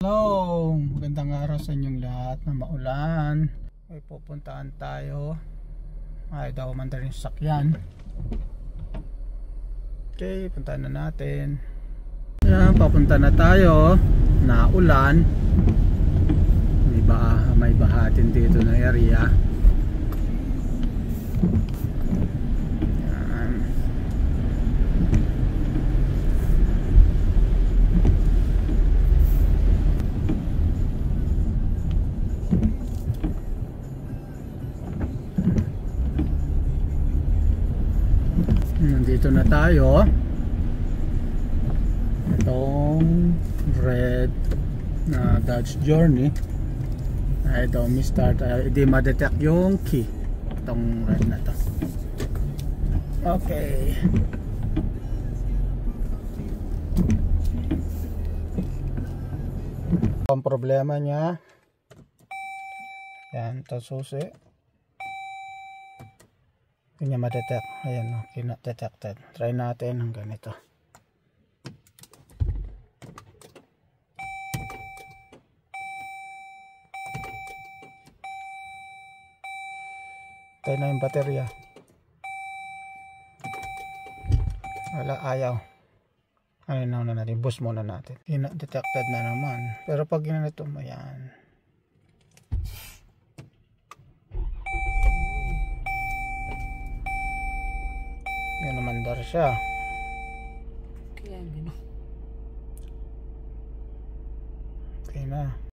Hello, magandang araw sa inyong lahat na maulan. Ay pupuntahan tayo. Ay daw man rin sasakyan. Okay, puntahan na natin. Ayan, papunta na tayo. Naulan. May bahatin dito na area. Nandito na tayo. Itong red na Dodge Journey ay daw mi-start, hindi ma-detect yung key. Itong red na to. Okay. Ang problema niya, yan, ito susi. Hindi niya ma-detect. Ayan, okay, not detected. Try natin ng ganito. Tayo na yung baterya. Wala, ayaw. Ano na natin, boost muna natin. Not detected na naman. Pero pag ginanito mo yan, yan naman dar siya.